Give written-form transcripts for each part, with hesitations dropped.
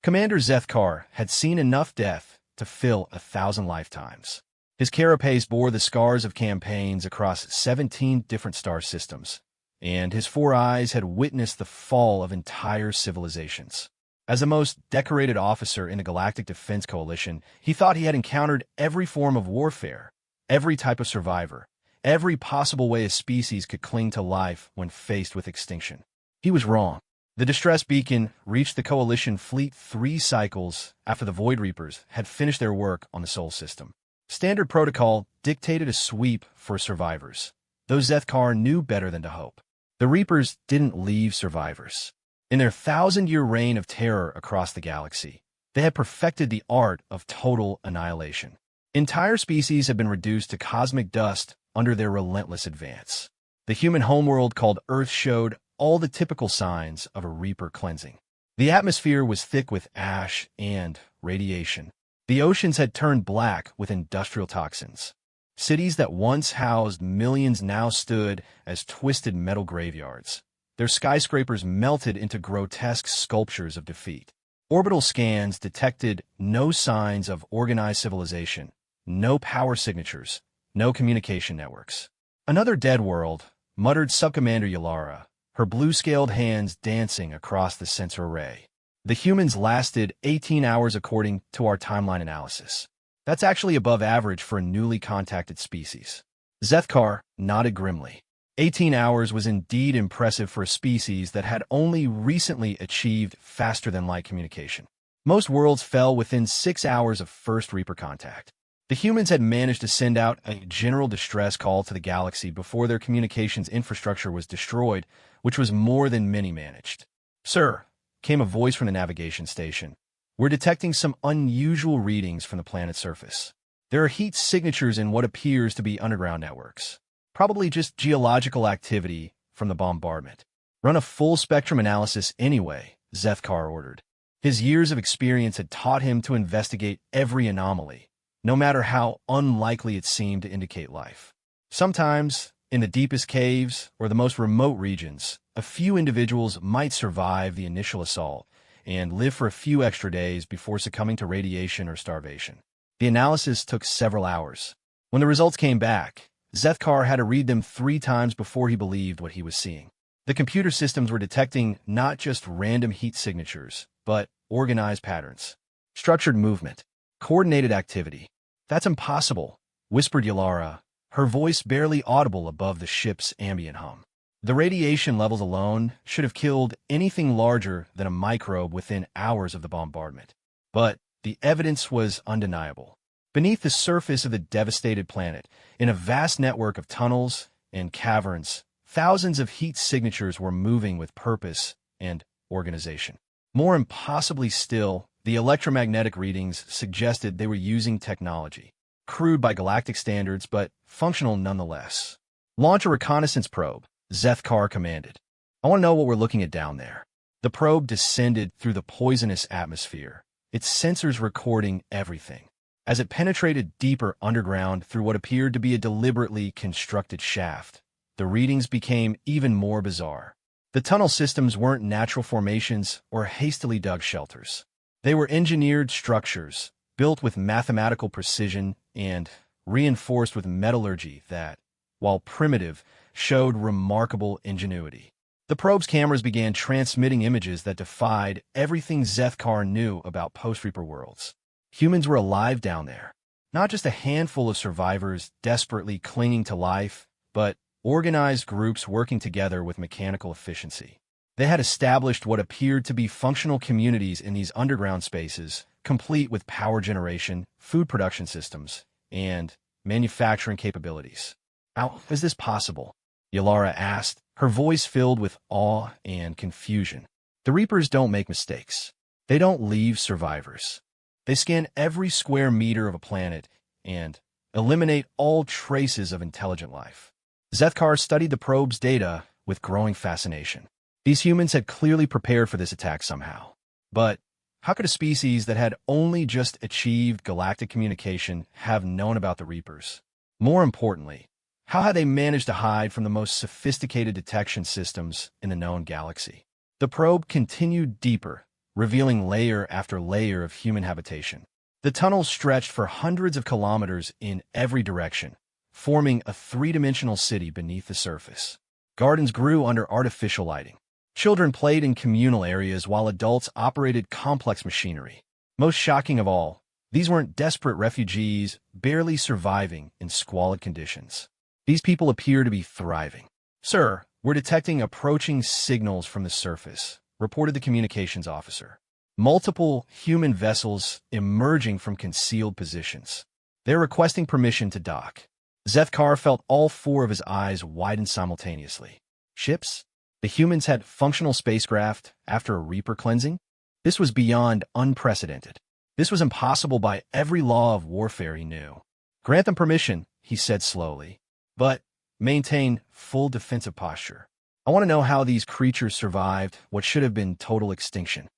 Commander Zethkar had seen enough death to fill 1,000 lifetimes. His carapace bore the scars of campaigns across 17 different star systems, and his 4 eyes had witnessed the fall of entire civilizations. As the most decorated officer in the Galactic Defense Coalition, he thought he had encountered every form of warfare, every type of survivor, every possible way a species could cling to life when faced with extinction. He was wrong. The distress beacon reached the Coalition fleet 3 cycles after the Void Reapers had finished their work on the Sol system. Standard protocol dictated a sweep for survivors, though Zethkar knew better than to hope. The Reapers didn't leave survivors. In their 1,000-year reign of terror across the galaxy, they had perfected the art of total annihilation. Entire species had been reduced to cosmic dust under their relentless advance. The human homeworld called Earth showed all the typical signs of a Reaper cleansing. The atmosphere was thick with ash and radiation. The oceans had turned black with industrial toxins. Cities that once housed millions now stood as twisted metal graveyards. Their skyscrapers melted into grotesque sculptures of defeat. Orbital scans detected no signs of organized civilization, no power signatures, no communication networks. Another dead world, muttered Subcommander Yalara, her blue-scaled hands dancing across the sensor array. The humans lasted 18 hours according to our timeline analysis. That's actually above average for a newly contacted species. Zethkar nodded grimly. 18 hours was indeed impressive for a species that had only recently achieved faster-than-light communication. Most worlds fell within 6 hours of first Reaper contact. The humans had managed to send out a general distress call to the galaxy before their communications infrastructure was destroyed, which was more than many managed. "Sir," came a voice from the navigation station, "we're detecting some unusual readings from the planet's surface. There are heat signatures in what appears to be underground networks. Probably just geological activity from the bombardment. Run a full spectrum analysis anyway," Zethkar ordered. His years of experience had taught him to investigate every anomaly, no matter how unlikely it seemed to indicate life. Sometimes, in the deepest caves or the most remote regions, a few individuals might survive the initial assault and live for a few extra days before succumbing to radiation or starvation. The analysis took several hours. When the results came back, Zethkar had to read them 3 times before he believed what he was seeing. The computer systems were detecting not just random heat signatures, but organized patterns, structured movement, coordinated activity. "That's impossible," whispered Yalara, her voice barely audible above the ship's ambient hum. The radiation levels alone should have killed anything larger than a microbe within hours of the bombardment. But the evidence was undeniable. Beneath the surface of the devastated planet, in a vast network of tunnels and caverns, thousands of heat signatures were moving with purpose and organization. More impossibly still, the electromagnetic readings suggested they were using technology, crude by galactic standards but functional nonetheless. "Launch a reconnaissance probe," Zethkar commanded. "I want to know what we're looking at down there." The probe descended through the poisonous atmosphere, its sensors recording everything. As it penetrated deeper underground through what appeared to be a deliberately constructed shaft, the readings became even more bizarre. The tunnel systems weren't natural formations or hastily dug shelters. They were engineered structures, built with mathematical precision and reinforced with metallurgy that, while primitive, showed remarkable ingenuity. The probe's cameras began transmitting images that defied everything Zethkar knew about post-Reaper worlds. Humans were alive down there. Not just a handful of survivors desperately clinging to life, but organized groups working together with mechanical efficiency. They had established what appeared to be functional communities in these underground spaces, complete with power generation, food production systems, and manufacturing capabilities. "How is this possible?" Yalara asked, her voice filled with awe and confusion. "The Reapers don't make mistakes. They don't leave survivors. They scan every square meter of a planet and eliminate all traces of intelligent life." Zethkar studied the probe's data with growing fascination. These humans had clearly prepared for this attack somehow. But how could a species that had only just achieved galactic communication have known about the Reapers? More importantly, how had they managed to hide from the most sophisticated detection systems in the known galaxy? The probe continued deeper, revealing layer after layer of human habitation. The tunnels stretched for hundreds of kilometers in every direction, forming a three-dimensional city beneath the surface. Gardens grew under artificial lighting. Children played in communal areas while adults operated complex machinery. Most shocking of all, these weren't desperate refugees barely surviving in squalid conditions. These people appear to be thriving. "Sir, we're detecting approaching signals from the surface," reported the communications officer. "Multiple human vessels emerging from concealed positions. They're requesting permission to dock." Zethkar felt all four of his eyes widen simultaneously. Ships? The humans had functional spacecraft after a Reaper cleansing? This was beyond unprecedented. This was impossible by every law of warfare he knew. "Grant them permission," he said slowly, "but maintain full defensive posture. I want to know how these creatures survived what should have been total extinction."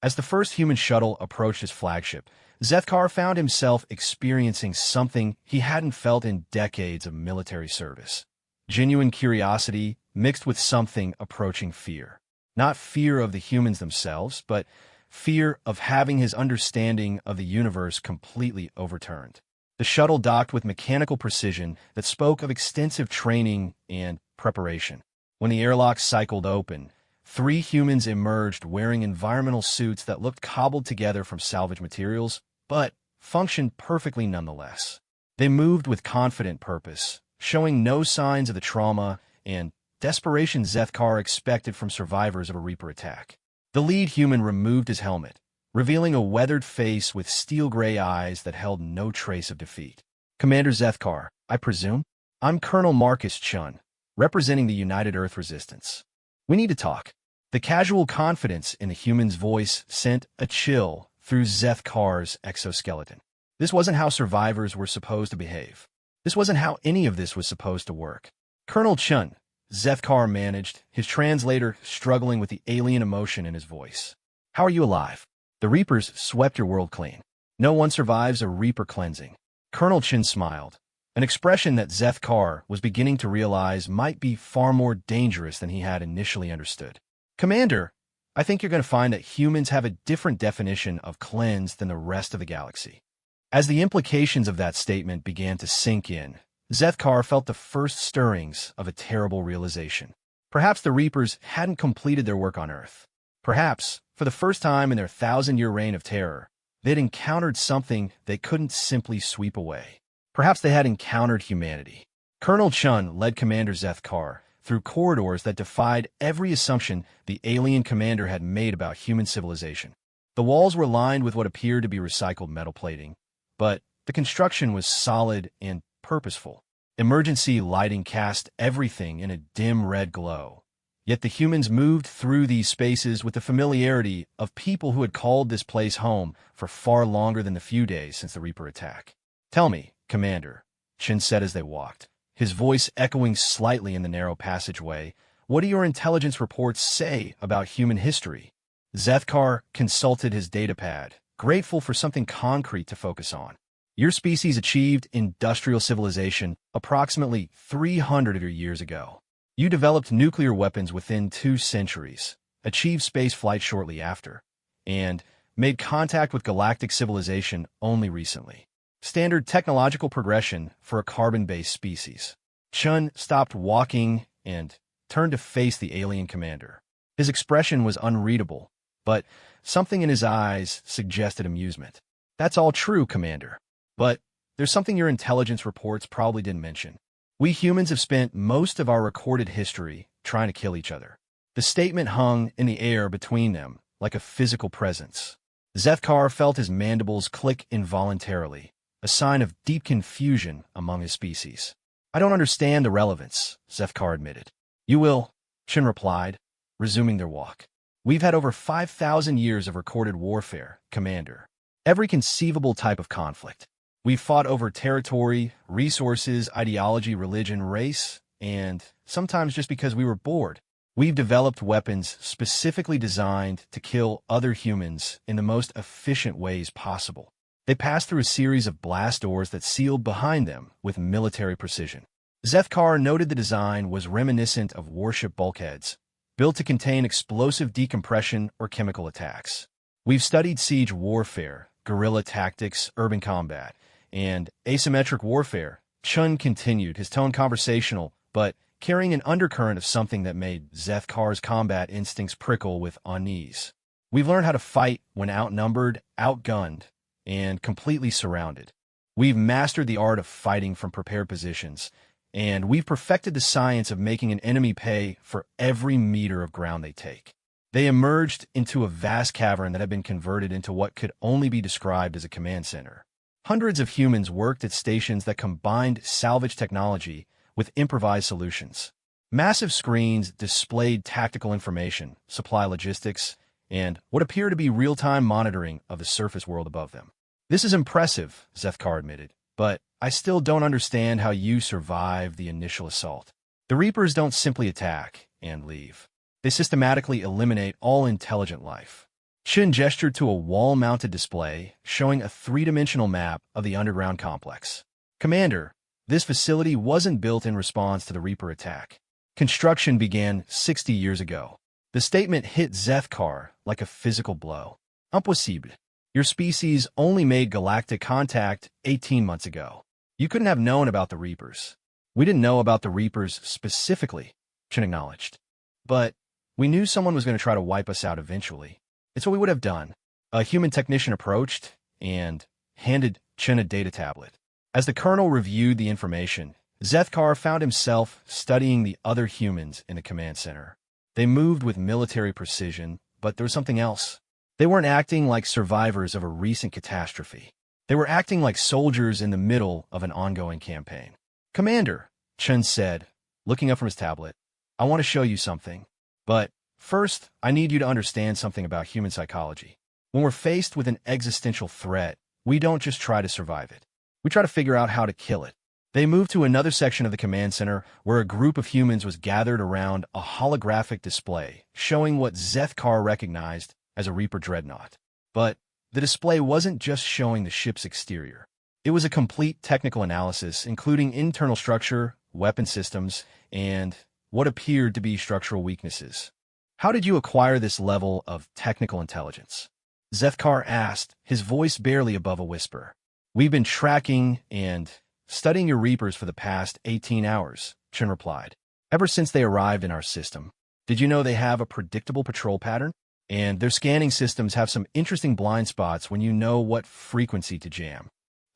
As the first human shuttle approached his flagship, Zethkar found himself experiencing something he hadn't felt in decades of military service. Genuine curiosity mixed with something approaching fear. Not fear of the humans themselves, but fear of having his understanding of the universe completely overturned. The shuttle docked with mechanical precision that spoke of extensive training and preparation. When the airlock cycled open, 3 humans emerged wearing environmental suits that looked cobbled together from salvage materials, but functioned perfectly nonetheless. They moved with confident purpose, showing no signs of the trauma and desperation Zethkar expected from survivors of a Reaper attack. The lead human removed his helmet, revealing a weathered face with steel-gray eyes that held no trace of defeat. "Commander Zethkar, I presume? I'm Colonel Marcus Chun, representing the United Earth Resistance. We need to talk." The casual confidence in the human's voice sent a chill through Zethkar's exoskeleton. This wasn't how survivors were supposed to behave. This wasn't how any of this was supposed to work. "Colonel Chun," Zethkar managed, his translator struggling with the alien emotion in his voice. "How are you alive? The Reapers swept your world clean. No one survives a Reaper cleansing." Colonel Chun smiled, an expression that Zethkar was beginning to realize might be far more dangerous than he had initially understood. "Commander, I think you're going to find that humans have a different definition of cleanse than the rest of the galaxy." As the implications of that statement began to sink in, Zethkar felt the first stirrings of a terrible realization. Perhaps the Reapers hadn't completed their work on Earth. Perhaps, for the first time in their 1,000-year reign of terror, they'd encountered something they couldn't simply sweep away. Perhaps they had encountered humanity. Colonel Chun led Commander Zethkar through corridors that defied every assumption the alien commander had made about human civilization. The walls were lined with what appeared to be recycled metal plating, but the construction was solid and purposeful. Emergency lighting cast everything in a dim red glow. Yet the humans moved through these spaces with the familiarity of people who had called this place home for far longer than the few days since the Reaper attack. "Tell me, Commander," Chin said as they walked, his voice echoing slightly in the narrow passageway, "what do your intelligence reports say about human history?" Zethkar consulted his datapad, grateful for something concrete to focus on. "Your species achieved industrial civilization approximately 300 years ago. You developed nuclear weapons within 2 centuries, achieved space flight shortly after, and made contact with galactic civilization only recently. Standard technological progression for a carbon-based species." Chun stopped walking and turned to face the alien commander. His expression was unreadable, but something in his eyes suggested amusement. "That's all true, Commander. But there's something your intelligence reports probably didn't mention. We humans have spent most of our recorded history trying to kill each other." The statement hung in the air between them like a physical presence. Zethkar felt his mandibles click involuntarily, a sign of deep confusion among his species. "I don't understand the relevance," Zethkar admitted. "You will," Chin replied, resuming their walk. "We've had over 5,000 years of recorded warfare, Commander. Every conceivable type of conflict. We've fought over territory, resources, ideology, religion, race, and sometimes just because we were bored. We've developed weapons specifically designed to kill other humans in the most efficient ways possible. They passed through a series of blast doors that sealed behind them with military precision." Zethkar noted the design was reminiscent of warship bulkheads, built to contain explosive decompression or chemical attacks. We've studied siege warfare, guerrilla tactics, urban combat, and asymmetric warfare. Chun continued, his tone conversational, but carrying an undercurrent of something that made Zethkar's combat instincts prickle with unease. We've learned how to fight when outnumbered, outgunned, and completely surrounded. We've mastered the art of fighting from prepared positions, and we've perfected the science of making an enemy pay for every meter of ground they take. They emerged into a vast cavern that had been converted into what could only be described as a command center. Hundreds of humans worked at stations that combined salvage technology with improvised solutions. Massive screens displayed tactical information, supply logistics, and what appeared to be real-time monitoring of the surface world above them. This is impressive, Zethkar admitted, but I still don't understand how you survived the initial assault. The Reapers don't simply attack and leave. They systematically eliminate all intelligent life. Shin gestured to a wall-mounted display showing a three-dimensional map of the underground complex. Commander, this facility wasn't built in response to the Reaper attack. Construction began 60 years ago. The statement hit Zethkar like a physical blow. Impossible. Your species only made galactic contact 18 months ago. You couldn't have known about the Reapers. We didn't know about the Reapers specifically, Shin acknowledged. But we knew someone was going to try to wipe us out eventually. It's what we would have done. A human technician approached and handed Chen a data tablet. As the colonel reviewed the information, Zethkar found himself studying the other humans in the command center. They moved with military precision, but there was something else. They weren't acting like survivors of a recent catastrophe. They were acting like soldiers in the middle of an ongoing campaign. Commander, Chen said, looking up from his tablet, I want to show you something. But first, I need you to understand something about human psychology. When we're faced with an existential threat, we don't just try to survive it. We try to figure out how to kill it. They moved to another section of the command center where a group of humans was gathered around a holographic display showing what Zethkar recognized as a Reaper dreadnought. But the display wasn't just showing the ship's exterior. It was a complete technical analysis, including internal structure, weapon systems, and what appeared to be structural weaknesses. How did you acquire this level of technical intelligence? Zethkar asked, his voice barely above a whisper. We've been tracking and studying your Reapers for the past 18 hours, Chen replied. Ever since they arrived in our system. Did you know they have a predictable patrol pattern? And their scanning systems have some interesting blind spots when you know what frequency to jam.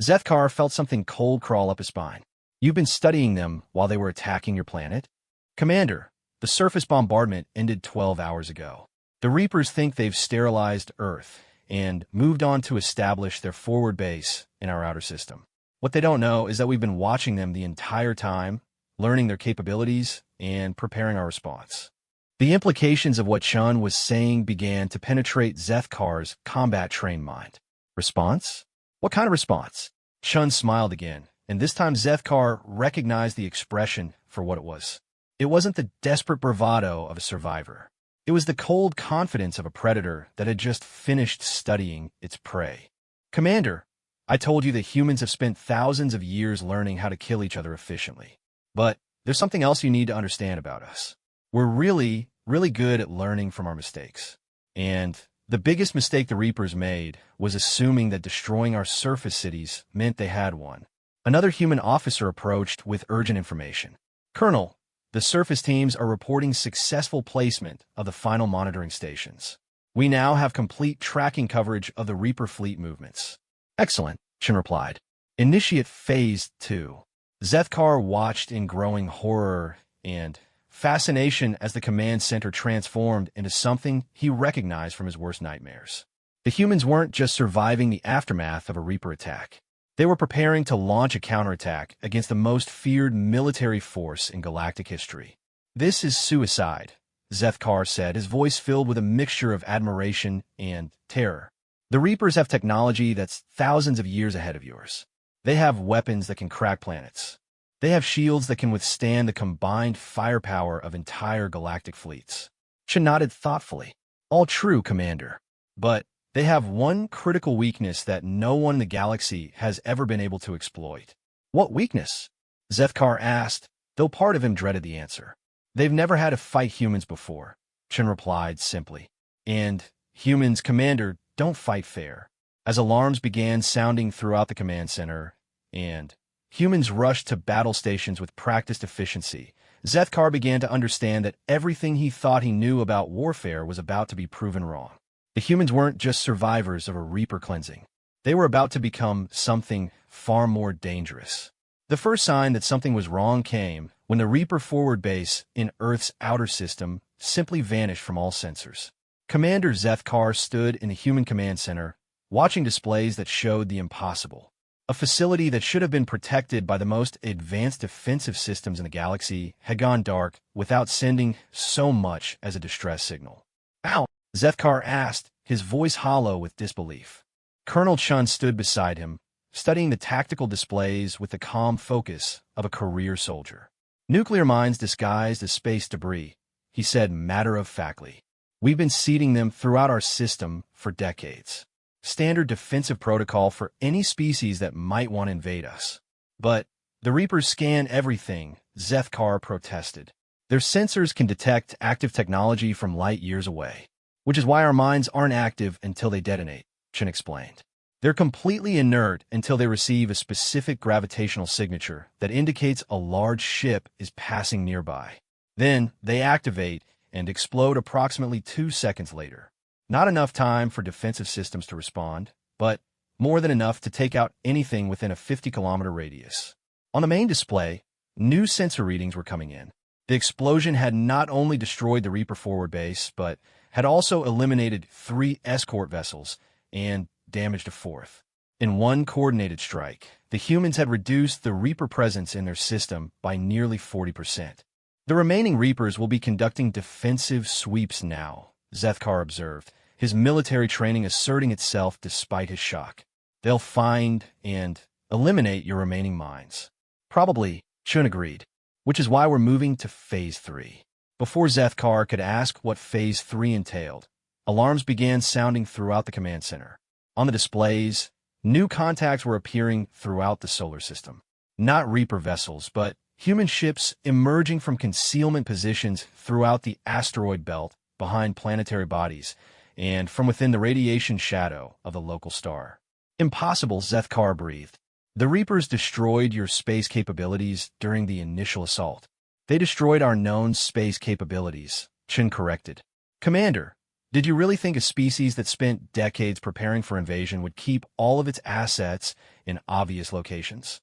Zethkar felt something cold crawl up his spine. You've been studying them while they were attacking your planet? Commander, the surface bombardment ended 12 hours ago. The Reapers think they've sterilized Earth and moved on to establish their forward base in our outer system. What they don't know is that we've been watching them the entire time, learning their capabilities, and preparing our response. The implications of what Chun was saying began to penetrate Zethkar's combat-trained mind. Response? What kind of response? Chun smiled again, and this time Zethkar recognized the expression for what it was. It wasn't the desperate bravado of a survivor. It was the cold confidence of a predator that had just finished studying its prey. Commander, I told you that humans have spent thousands of years learning how to kill each other efficiently. But there's something else you need to understand about us. We're really good at learning from our mistakes. And the biggest mistake the Reapers made was assuming that destroying our surface cities meant they had won. Another human officer approached with urgent information. Colonel, the surface teams are reporting successful placement of the final monitoring stations. We now have complete tracking coverage of the Reaper fleet movements. Excellent, Chen replied. Initiate Phase 2. Zethkar watched in growing horror and fascination as the command center transformed into something he recognized from his worst nightmares. The humans weren't just surviving the aftermath of a Reaper attack. They were preparing to launch a counterattack against the most feared military force in galactic history. This is suicide, Zethkar said, his voice filled with a mixture of admiration and terror. The Reapers have technology that's thousands of years ahead of yours. They have weapons that can crack planets. They have shields that can withstand the combined firepower of entire galactic fleets. Chen nodded thoughtfully. All true, Commander. But they have one critical weakness that no one in the galaxy has ever been able to exploit. What weakness? Zethkar asked, though part of him dreaded the answer. They've never had to fight humans before, Chen replied simply. And humans, Commander, don't fight fair. As alarms began sounding throughout the command center, and humans rushed to battle stations with practiced efficiency, Zethkar began to understand that everything he thought he knew about warfare was about to be proven wrong. The humans weren't just survivors of a Reaper cleansing. They were about to become something far more dangerous. The first sign that something was wrong came when the Reaper forward base in Earth's outer system simply vanished from all sensors. Commander Zethkar stood in the human command center, watching displays that showed the impossible. A facility that should have been protected by the most advanced defensive systems in the galaxy had gone dark without sending so much as a distress signal. "Ow!" Zethkar asked, his voice hollow with disbelief. Colonel Chun stood beside him, studying the tactical displays with the calm focus of a career soldier. "Nuclear mines disguised as space debris," he said matter-of-factly. "We've been seeding them throughout our system for decades. Standard defensive protocol for any species that might want to invade us." "But the Reapers scan everything," Zethkar protested. "Their sensors can detect active technology from light years away, which is why our mines aren't active until they detonate," Chen explained. "They're completely inert until they receive a specific gravitational signature that indicates a large ship is passing nearby. Then they activate and explode approximately 2 seconds later. Not enough time for defensive systems to respond, but more than enough to take out anything within a 50-kilometer radius." On the main display, new sensor readings were coming in. The explosion had not only destroyed the Reaper forward base, but had also eliminated 3 escort vessels and damaged a 4th. In one coordinated strike, the humans had reduced the Reaper presence in their system by nearly 40%. "The remaining Reapers will be conducting defensive sweeps now," Zethkar observed, his military training asserting itself despite his shock. "They'll find and eliminate your remaining mines." "Probably," Chun agreed, "which is why we're moving to Phase 3. Before Zethkar could ask what Phase 3 entailed, alarms began sounding throughout the command center. On the displays, new contacts were appearing throughout the solar system. Not Reaper vessels, but human ships emerging from concealment positions throughout the asteroid belt behind planetary bodies and from within the radiation shadow of the local star. "Impossible," Zethkar breathed. "The Reapers destroyed your space capabilities during the initial assault." "They destroyed our known space capabilities," Chen corrected. "Commander, did you really think a species that spent decades preparing for invasion would keep all of its assets in obvious locations?"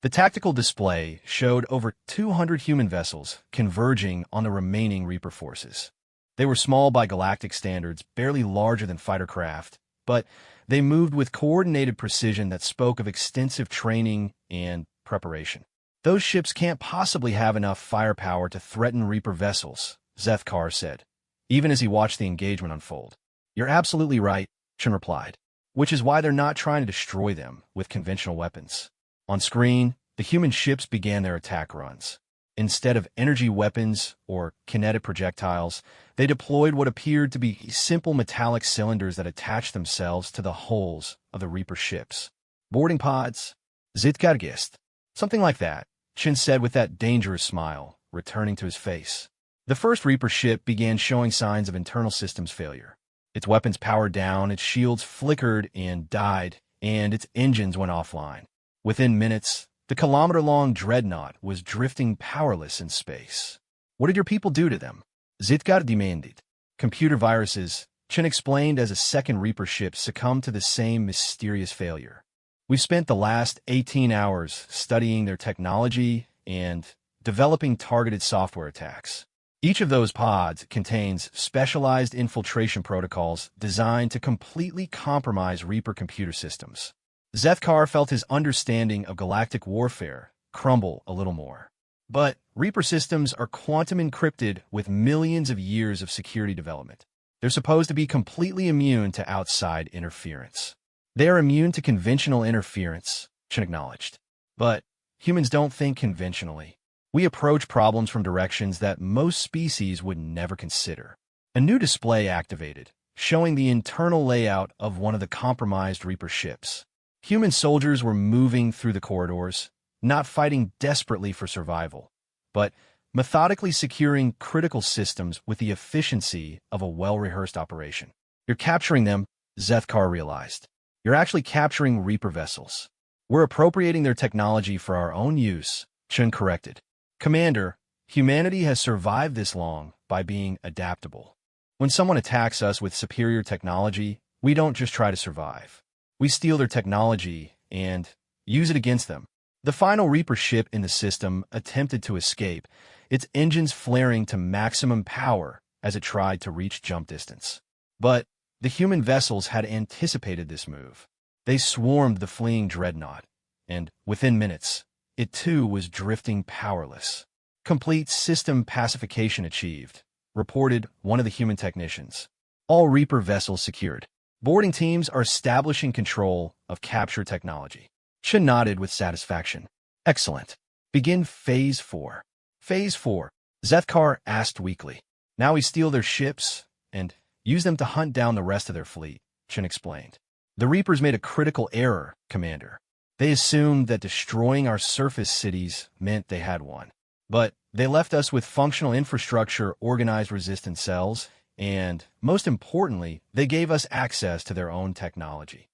The tactical display showed over 200 human vessels converging on the remaining Reaper forces. They were small by galactic standards, barely larger than fighter craft, but they moved with coordinated precision that spoke of extensive training and preparation. "Those ships can't possibly have enough firepower to threaten Reaper vessels," Zethkar said, even as he watched the engagement unfold. "You're absolutely right," Chen replied, "which is why they're not trying to destroy them with conventional weapons." On screen, the human ships began their attack runs. Instead of energy weapons or kinetic projectiles, they deployed what appeared to be simple metallic cylinders that attached themselves to the hulls of the Reaper ships. "Boarding pods? Zitkargist." "Something like that," Chen said with that dangerous smile, returning to his face. The first Reaper ship began showing signs of internal systems failure. Its weapons powered down, its shields flickered and died, and its engines went offline. Within minutes, the kilometer-long dreadnought was drifting powerless in space. "What did your people do to them?" Zitkar demanded. "Computer viruses," Chen explained as a second Reaper ship succumbed to the same mysterious failure. "We've spent the last 18 hours studying their technology and developing targeted software attacks. Each of those pods contains specialized infiltration protocols designed to completely compromise Reaper computer systems." Zethkar felt his understanding of galactic warfare crumble a little more. But Reaper systems are quantum encrypted with millions of years of security development. They're supposed to be completely immune to outside interference. "They are immune to conventional interference," Chen acknowledged. "But humans don't think conventionally. We approach problems from directions that most species would never consider." A new display activated, showing the internal layout of one of the compromised Reaper ships. Human soldiers were moving through the corridors, not fighting desperately for survival, but methodically securing critical systems with the efficiency of a well-rehearsed operation. "You're capturing them," Zethkar realized. You're actually capturing Reaper vessels. We're appropriating their technology for our own use, Chun corrected. Commander, humanity has survived this long by being adaptable. When someone attacks us with superior technology, we don't just try to survive. We steal their technology and use it against them. The final Reaper ship in the system attempted to escape, its engines flaring to maximum power as it tried to reach jump distance. But the human vessels had anticipated this move. They swarmed the fleeing dreadnought, and within minutes, it too was drifting powerless. Complete system pacification achieved, reported one of the human technicians. All Reaper vessels secured. Boarding teams are establishing control of capture technology. Chun nodded with satisfaction. Excellent. Begin Phase 4. Phase 4, Zethkar asked weakly. Now we steal their ships and use them to hunt down the rest of their fleet, Chun explained. The Reapers made a critical error, Commander. They assumed that destroying our surface cities meant they had won. But they left us with functional infrastructure, organized resistance cells, and, most importantly, they gave us access to their own technology.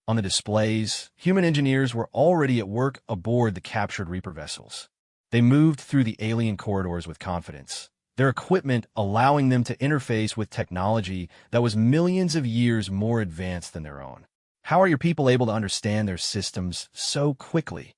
On the displays, human engineers were already at work aboard the captured Reaper vessels. They moved through the alien corridors with confidence, their equipment allowing them to interface with technology that was millions of years more advanced than their own. How are your people able to understand their systems so quickly?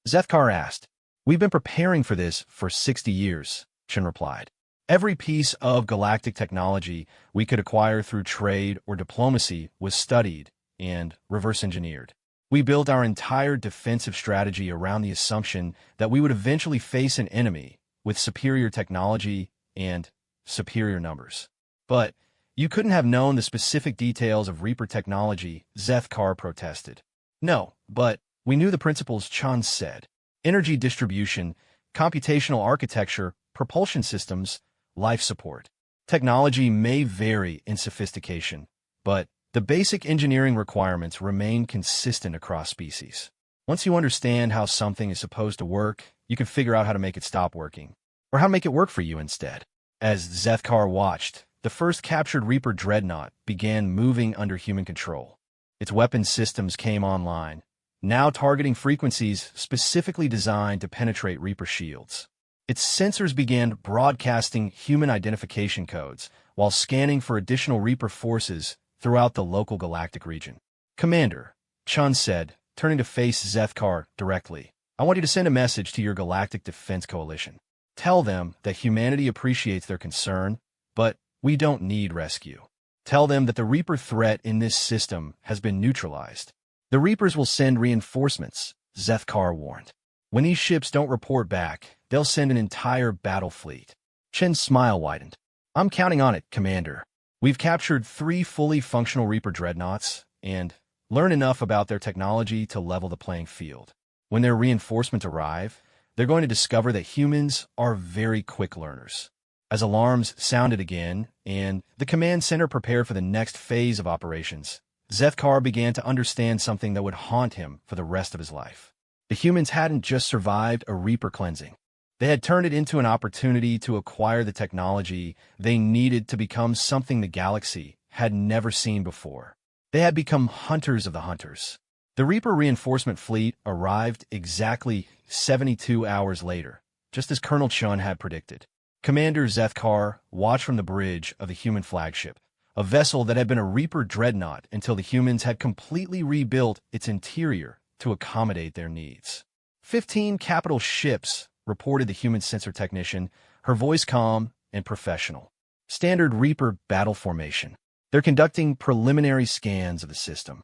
Zethkar asked. We've been preparing for this for 60 years, Chun replied. Every piece of galactic technology we could acquire through trade or diplomacy was studied and reverse engineered. We built our entire defensive strategy around the assumption that we would eventually face an enemy with superior technology and superior numbers. But you couldn't have known the specific details of Reaper technology, Zethkar protested. No, but we knew the principles Chun said. Energy distribution, computational architecture, propulsion systems, life support. Technology may vary in sophistication, but the basic engineering requirements remain consistent across species. Once you understand how something is supposed to work, you can figure out how to make it stop working, or how to make it work for you instead. As Zethkar watched, the first captured Reaper dreadnought began moving under human control. Its weapon systems came online, now targeting frequencies specifically designed to penetrate Reaper shields. Its sensors began broadcasting human identification codes while scanning for additional Reaper forces throughout the local galactic region. Commander, Chun said, turning to face Zethkar directly, I want you to send a message to your Galactic Defense Coalition. Tell them that humanity appreciates their concern, but we don't need rescue. Tell them that the Reaper threat in this system has been neutralized. The Reapers will send reinforcements, Zethkar warned. When these ships don't report back, they'll send an entire battle fleet. Chen's smile widened. I'm counting on it, Commander. We've captured 3 fully functional Reaper dreadnoughts and learned enough about their technology to level the playing field. When their reinforcements arrive, they're going to discover that humans are very quick learners. As alarms sounded again and the command center prepared for the next phase of operations, Zethkar began to understand something that would haunt him for the rest of his life. The humans hadn't just survived a Reaper cleansing. They had turned it into an opportunity to acquire the technology they needed to become something the galaxy had never seen before. They had become hunters of the hunters. The Reaper reinforcement fleet arrived exactly 72 hours later, just as Colonel Chun had predicted. Commander Zethkar watched from the bridge of the human flagship, a vessel that had been a Reaper dreadnought until the humans had completely rebuilt its interior to accommodate their needs. 15 capital ships, reported the human sensor technician, her voice calm and professional. Standard Reaper battle formation. They're conducting preliminary scans of the system.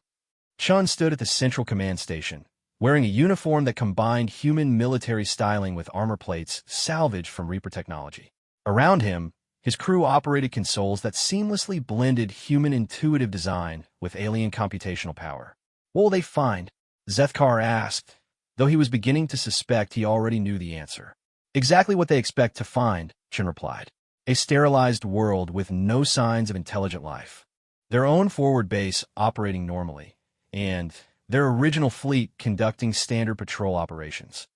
Chun stood at the central command station, wearing a uniform that combined human military styling with armor plates salvaged from Reaper technology. Around him, his crew operated consoles that seamlessly blended human intuitive design with alien computational power. What will they find? Zethkar asked, though he was beginning to suspect he already knew the answer. Exactly what they expect to find, Chun replied. A sterilized world with no signs of intelligent life. Their own forward base operating normally, and their original fleet conducting standard patrol operations.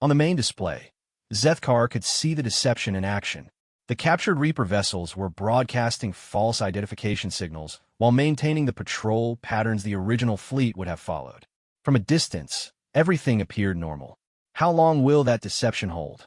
On the main display, Zethkar could see the deception in action. The captured Reaper vessels were broadcasting false identification signals while maintaining the patrol patterns the original fleet would have followed. From a distance, everything appeared normal. How long will that deception hold?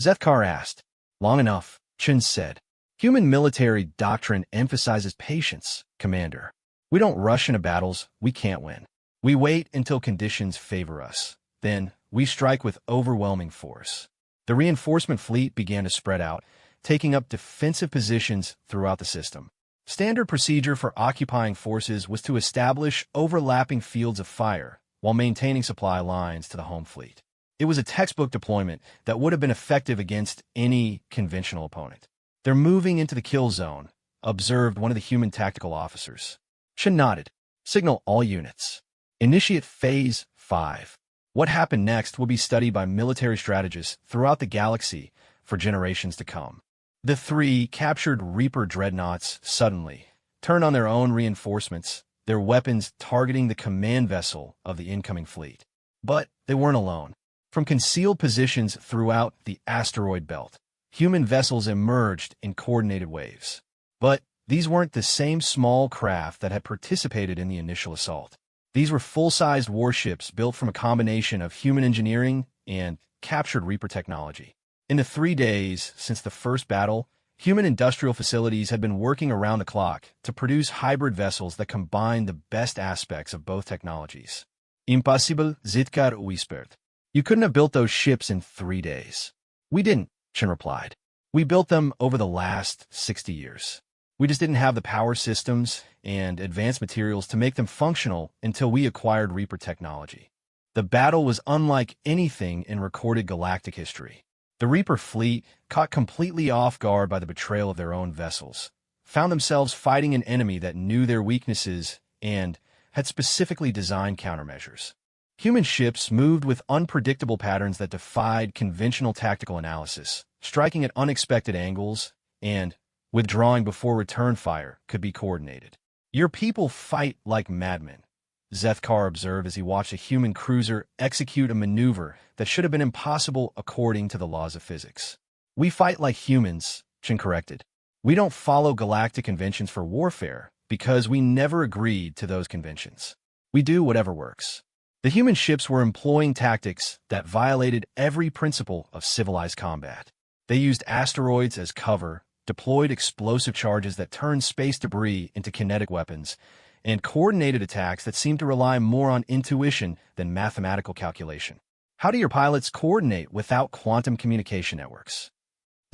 Zethkar asked. Long enough, Chen said. Human military doctrine emphasizes patience, Commander. We don't rush into battles we can't win. We wait until conditions favor us. Then, we strike with overwhelming force. The reinforcement fleet began to spread out, taking up defensive positions throughout the system. Standard procedure for occupying forces was to establish overlapping fields of fire while maintaining supply lines to the home fleet. It was a textbook deployment that would have been effective against any conventional opponent. They're moving into the kill zone, observed one of the human tactical officers. Chen nodded. Signal all units. Initiate Phase 5. What happened next will be studied by military strategists throughout the galaxy for generations to come. The three captured Reaper dreadnoughts suddenly turned on their own reinforcements, their weapons targeting the command vessel of the incoming fleet. But they weren't alone. From concealed positions throughout the asteroid belt, human vessels emerged in coordinated waves. But these weren't the same small craft that had participated in the initial assault. These were full-sized warships built from a combination of human engineering and captured Reaper technology. In the 3 days since the first battle, human industrial facilities had been working around the clock to produce hybrid vessels that combined the best aspects of both technologies. Impossible, Zitkar whispered. You couldn't have built those ships in 3 days. We didn't, Chen replied. We built them over the last 60 years. We just didn't have the power systems and advanced materials to make them functional until we acquired Reaper technology. The battle was unlike anything in recorded galactic history. The Reaper fleet, caught completely off guard by the betrayal of their own vessels, found themselves fighting an enemy that knew their weaknesses and had specifically designed countermeasures. Human ships moved with unpredictable patterns that defied conventional tactical analysis, striking at unexpected angles and withdrawing before return fire could be coordinated. Your people fight like madmen, Zethkar observed as he watched a human cruiser execute a maneuver that should have been impossible according to the laws of physics. We fight like humans, Chen corrected. We don't follow galactic conventions for warfare because we never agreed to those conventions. We do whatever works. The human ships were employing tactics that violated every principle of civilized combat. They used asteroids as cover, deployed explosive charges that turned space debris into kinetic weapons, and coordinated attacks that seemed to rely more on intuition than mathematical calculation. How do your pilots coordinate without quantum communication networks?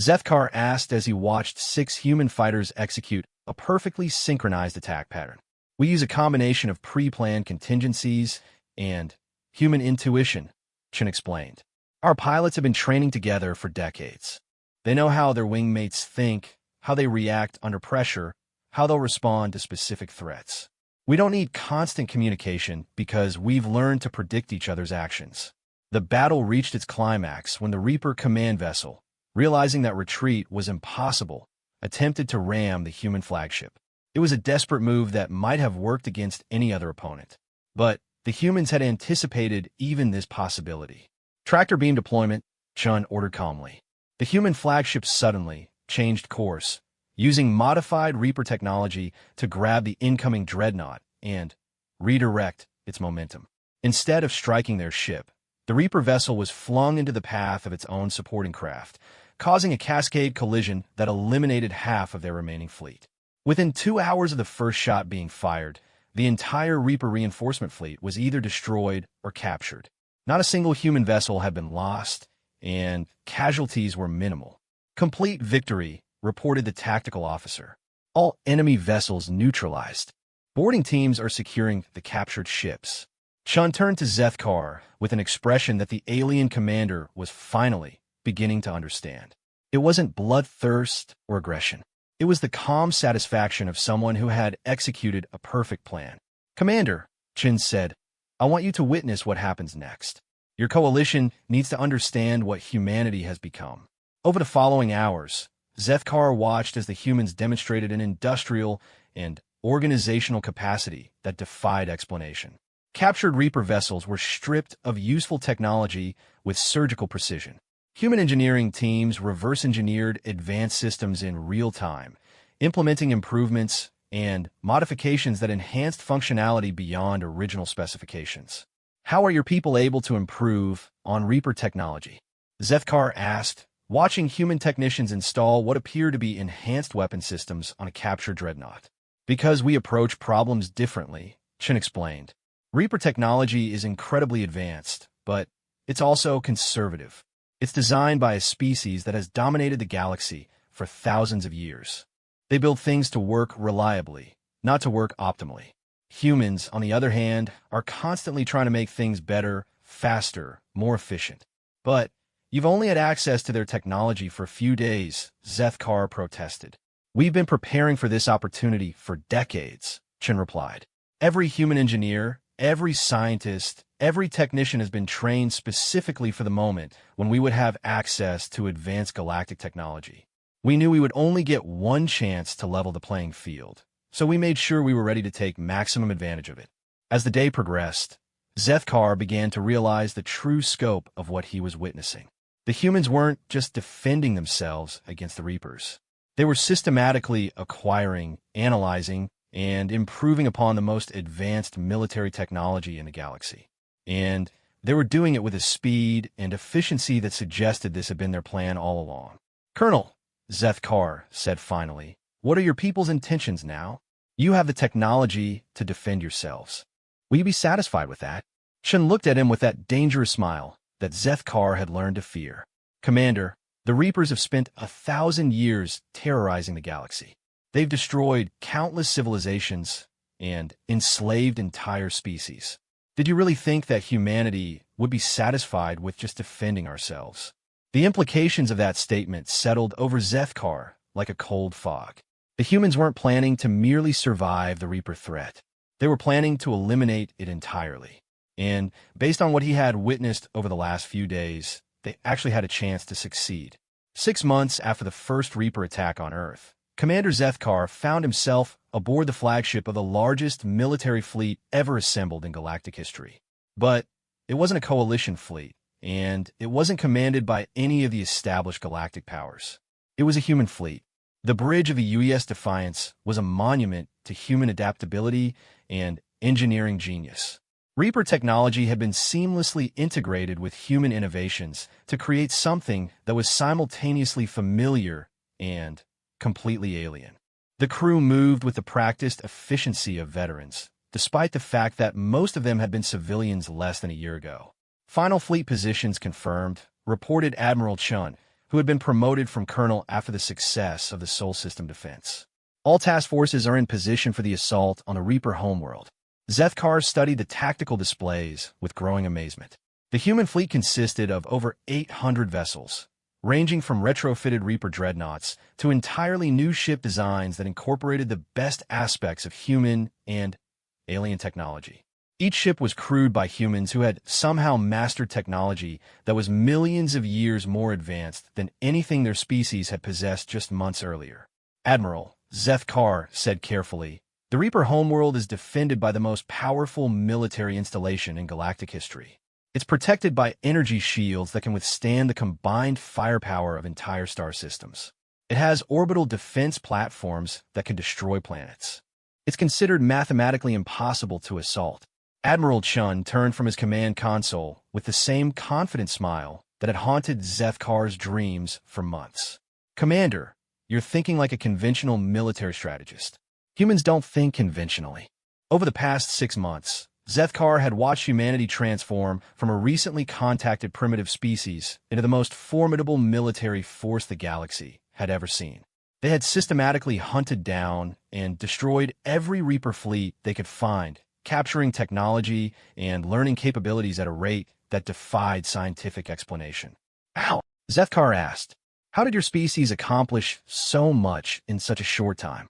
Zethkar asked as he watched 6 human fighters execute a perfectly synchronized attack pattern. We use a combination of pre-planned contingencies and human intuition, Chen explained. Our pilots have been training together for decades. They know how their wingmates think, how they react under pressure, how they'll respond to specific threats. We don't need constant communication because we've learned to predict each other's actions. The battle reached its climax when the Reaper command vessel, realizing that retreat was impossible, attempted to ram the human flagship. It was a desperate move that might have worked against any other opponent. But the humans had anticipated even this possibility. Tractor beam deployment, Chen ordered calmly. The human flagship suddenly changed course, using modified Reaper technology to grab the incoming dreadnought and redirect its momentum. Instead of striking their ship, the Reaper vessel was flung into the path of its own supporting craft, causing a cascade collision that eliminated half of their remaining fleet. Within 2 hours of the first shot being fired, the entire Reaper reinforcement fleet was either destroyed or captured. Not a single human vessel had been lost, and casualties were minimal. Complete victory, reported the tactical officer. All enemy vessels neutralized. Boarding teams are securing the captured ships. Chen turned to Zethkar with an expression that the alien commander was finally beginning to understand. It wasn't bloodthirst or aggression. It was the calm satisfaction of someone who had executed a perfect plan. Commander, Chen said, I want you to witness what happens next. Your coalition needs to understand what humanity has become. Over the following hours, Zethkar watched as the humans demonstrated an industrial and organizational capacity that defied explanation. Captured Reaper vessels were stripped of useful technology with surgical precision. Human engineering teams reverse-engineered advanced systems in real time, implementing improvements and modifications that enhanced functionality beyond original specifications. How are your people able to improve on Reaper technology? Zethkar asked, watching human technicians install what appear to be enhanced weapon systems on a captured dreadnought. Because we approach problems differently, Chen explained. Reaper technology is incredibly advanced, but it's also conservative. It's designed by a species that has dominated the galaxy for thousands of years. They build things to work reliably, not to work optimally. Humans, on the other hand, are constantly trying to make things better, faster, more efficient. But you've only had access to their technology for a few days, Zethkar protested. We've been preparing for this opportunity for decades, Chen replied. Every human engineer, every scientist, every technician has been trained specifically for the moment when we would have access to advanced galactic technology. We knew we would only get one chance to level the playing field, so we made sure we were ready to take maximum advantage of it. As the day progressed, Zethkar began to realize the true scope of what he was witnessing. The humans weren't just defending themselves against the Reapers. They were systematically acquiring, analyzing, and improving upon the most advanced military technology in the galaxy. And they were doing it with a speed and efficiency that suggested this had been their plan all along. Colonel, Zethkar said finally, what are your people's intentions now? You have the technology to defend yourselves. Will you be satisfied with that? Chen looked at him with that dangerous smile that Zethkar had learned to fear. Commander, the Reapers have spent 1,000 years terrorizing the galaxy. They've destroyed countless civilizations and enslaved entire species. Did you really think that humanity would be satisfied with just defending ourselves? The implications of that statement settled over Zethkar like a cold fog. The humans weren't planning to merely survive the Reaper threat. They were planning to eliminate it entirely. And based on what he had witnessed over the last few days, they actually had a chance to succeed. 6 months after the first Reaper attack on Earth, Commander Zethkar found himself aboard the flagship of the largest military fleet ever assembled in galactic history. But it wasn't a coalition fleet, and it wasn't commanded by any of the established galactic powers. It was a human fleet. The bridge of the UES Defiance was a monument to human adaptability and engineering genius. Reaper technology had been seamlessly integrated with human innovations to create something that was simultaneously familiar and completely alien. The crew moved with the practiced efficiency of veterans, despite the fact that most of them had been civilians less than a year ago. Final fleet positions confirmed, reported Admiral Chun, who had been promoted from colonel after the success of the Sol System defense. All task forces are in position for the assault on the Reaper homeworld. Zethkar studied the tactical displays with growing amazement. The human fleet consisted of over 800 vessels, ranging from retrofitted Reaper dreadnoughts to entirely new ship designs that incorporated the best aspects of human and alien technology. Each ship was crewed by humans who had somehow mastered technology that was millions of years more advanced than anything their species had possessed just months earlier. Admiral, Zethkar said carefully, the Reaper homeworld is defended by the most powerful military installation in galactic history. It's protected by energy shields that can withstand the combined firepower of entire star systems. It has orbital defense platforms that can destroy planets. It's considered mathematically impossible to assault. Admiral Chun turned from his command console with the same confident smile that had haunted Zethkar's dreams for months. Commander, you're thinking like a conventional military strategist. Humans don't think conventionally. Over the past 6 months, Zethkar had watched humanity transform from a recently contacted primitive species into the most formidable military force the galaxy had ever seen. They had systematically hunted down and destroyed every Reaper fleet they could find, capturing technology and learning capabilities at a rate that defied scientific explanation. How? Zethkar asked, how did your species accomplish so much in such a short time?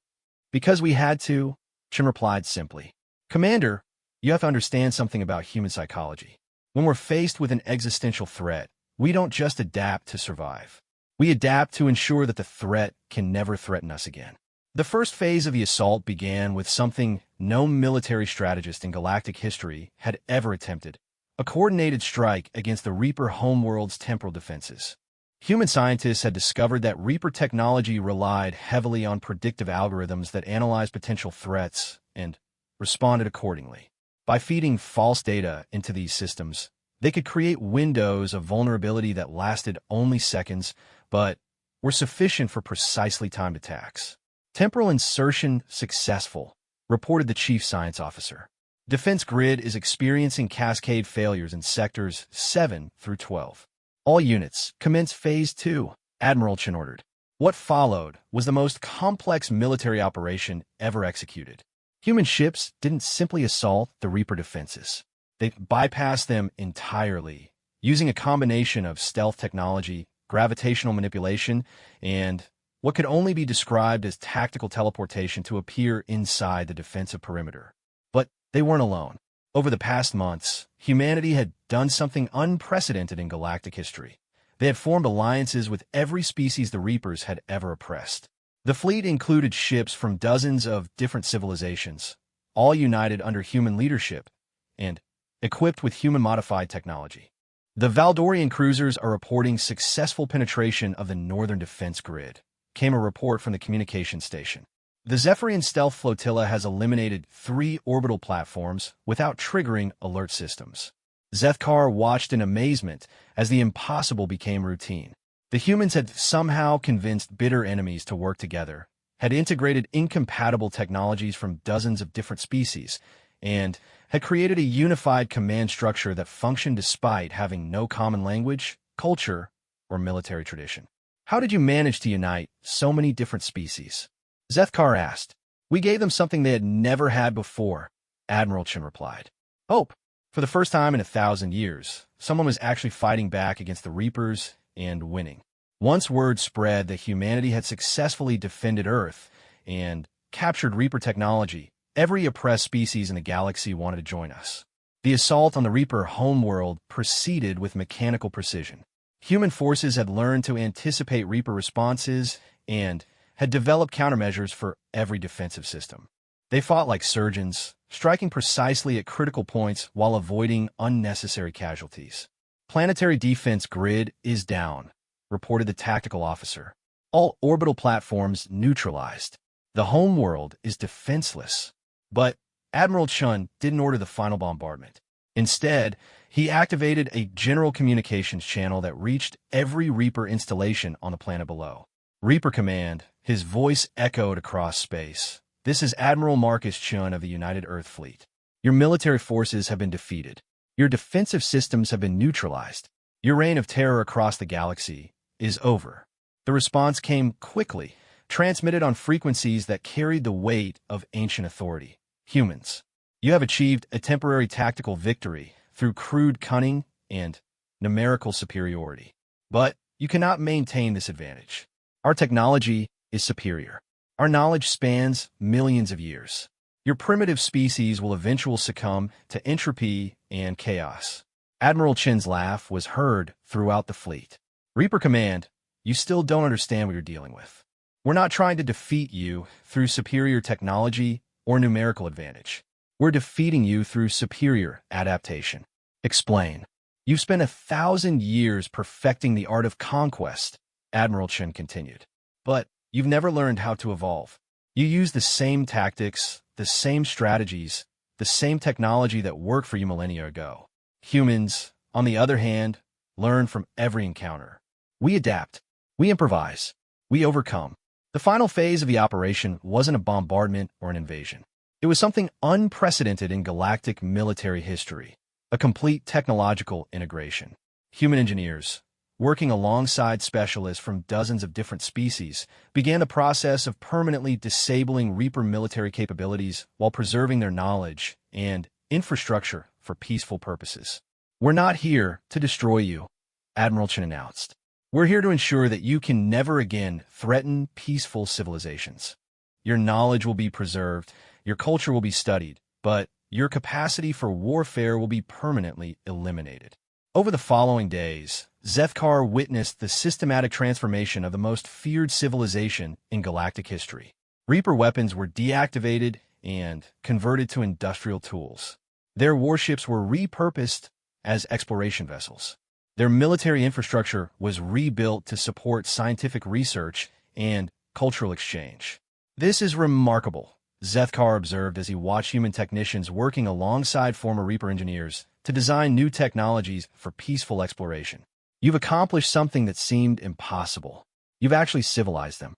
Because we had to, Chen replied simply. Commander, you have to understand something about human psychology. When we're faced with an existential threat, we don't just adapt to survive. We adapt to ensure that the threat can never threaten us again. The first phase of the assault began with something no military strategist in galactic history had ever attempted, a coordinated strike against the Reaper homeworld's temporal defenses. Human scientists had discovered that Reaper technology relied heavily on predictive algorithms that analyzed potential threats and responded accordingly. By feeding false data into these systems, they could create windows of vulnerability that lasted only seconds, but were sufficient for precisely timed attacks. Temporal insertion successful, reported the chief science officer. Defense grid is experiencing cascade failures in sectors 7 through 12. All units, commence Phase 2, Admiral Chen ordered. What followed was the most complex military operation ever executed. Human ships didn't simply assault the Reaper defenses. They bypassed them entirely, using a combination of stealth technology, gravitational manipulation, and what could only be described as tactical teleportation to appear inside the defensive perimeter. But they weren't alone. Over the past months, humanity had done something unprecedented in galactic history. They had formed alliances with every species the Reapers had ever oppressed. The fleet included ships from dozens of different civilizations, all united under human leadership and equipped with human-modified technology. The Valdorian cruisers are reporting successful penetration of the northern defense grid, came a report from the communications station. The Zephyrian stealth flotilla has eliminated 3 orbital platforms without triggering alert systems. Zethkar watched in amazement as the impossible became routine. The humans had somehow convinced bitter enemies to work together, had integrated incompatible technologies from dozens of different species, and had created a unified command structure that functioned despite having no common language, culture, or military tradition. How did you manage to unite so many different species? Zethkar asked. We gave them something they had never had before, Admiral Chen replied. Hope. For the first time in 1,000 years, someone was actually fighting back against the Reapers and winning. Once word spread that humanity had successfully defended Earth and captured Reaper technology, every oppressed species in the galaxy wanted to join us. The assault on the Reaper homeworld proceeded with mechanical precision. Human forces had learned to anticipate Reaper responses and had developed countermeasures for every defensive system. They fought like surgeons, striking precisely at critical points while avoiding unnecessary casualties. Planetary defense grid is down, reported the tactical officer. All orbital platforms neutralized. The homeworld is defenseless. But Admiral Chun didn't order the final bombardment. Instead, he activated a general communications channel that reached every Reaper installation on the planet below. Reaper Command, his voice echoed across space. This is Admiral Marcus Chun of the United Earth Fleet. Your military forces have been defeated. Your defensive systems have been neutralized. Your reign of terror across the galaxy is over. The response came quickly, transmitted on frequencies that carried the weight of ancient authority. Humans, you have achieved a temporary tactical victory through crude cunning and numerical superiority. But you cannot maintain this advantage. Our technology is superior. Our knowledge spans millions of years. Your primitive species will eventually succumb to entropy and chaos. Admiral Chen's laugh was heard throughout the fleet. Reaper Command, you still don't understand what you're dealing with. We're not trying to defeat you through superior technology or numerical advantage. We're defeating you through superior adaptation. Explain. You've spent 1,000 years perfecting the art of conquest, Admiral Chen continued. But you've never learned how to evolve. You use the same tactics, the same strategies, the same technology that worked for you millennia ago. Humans, on the other hand, learn from every encounter. We adapt. We improvise. We overcome. The final phase of the operation wasn't a bombardment or an invasion. It was something unprecedented in galactic military history, a complete technological integration. Human engineers, working alongside specialists from dozens of different species, began the process of permanently disabling Reaper military capabilities while preserving their knowledge and infrastructure for peaceful purposes. We're not here to destroy you, Admiral Chen announced. We're here to ensure that you can never again threaten peaceful civilizations. Your knowledge will be preserved, your culture will be studied, but your capacity for warfare will be permanently eliminated. Over the following days, Zethkar witnessed the systematic transformation of the most feared civilization in galactic history. Reaper weapons were deactivated and converted to industrial tools. Their warships were repurposed as exploration vessels. Their military infrastructure was rebuilt to support scientific research and cultural exchange. "This is remarkable," Zethkar observed as he watched human technicians working alongside former Reaper engineers to design new technologies for peaceful exploration. "You've accomplished something that seemed impossible. You've actually civilized them."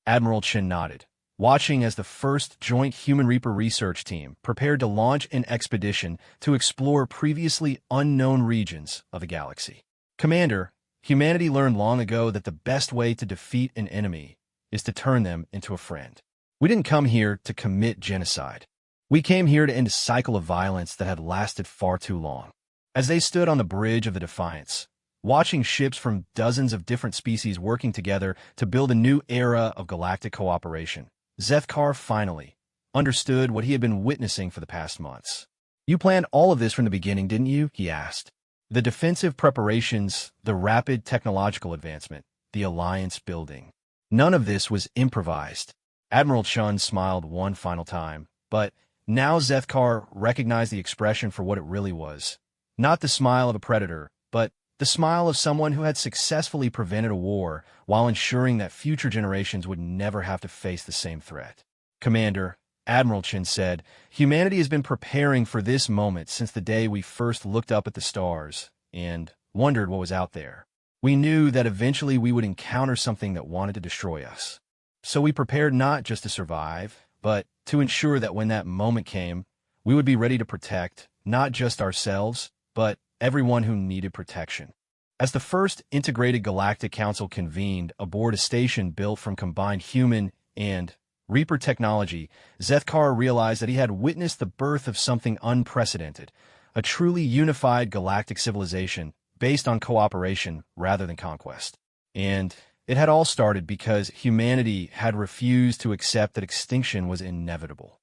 Admiral Chen nodded, watching as the first joint Human-Reaper research team prepared to launch an expedition to explore previously unknown regions of the galaxy. "Commander, humanity learned long ago that the best way to defeat an enemy is to turn them into a friend. We didn't come here to commit genocide. We came here to end a cycle of violence that had lasted far too long." As they stood on the bridge of the Defiance, watching ships from dozens of different species working together to build a new era of galactic cooperation, Zethkar finally understood what he had been witnessing for the past months. "You planned all of this from the beginning, didn't you?" he asked. "The defensive preparations, the rapid technological advancement, the alliance building. None of this was improvised." Admiral Chun smiled one final time, but now Zethkar recognized the expression for what it really was. Not the smile of a predator, but the smile of someone who had successfully prevented a war while ensuring that future generations would never have to face the same threat. "Commander," Admiral Chen said, "humanity has been preparing for this moment since the day we first looked up at the stars and wondered what was out there. We knew that eventually we would encounter something that wanted to destroy us. So we prepared not just to survive, but to ensure that when that moment came, we would be ready to protect not just ourselves, but everyone who needed protection." As the first integrated Galactic Council convened aboard a station built from combined human and Reaper technology, Zethkar realized that he had witnessed the birth of something unprecedented, a truly unified galactic civilization based on cooperation rather than conquest. And it had all started because humanity had refused to accept that extinction was inevitable.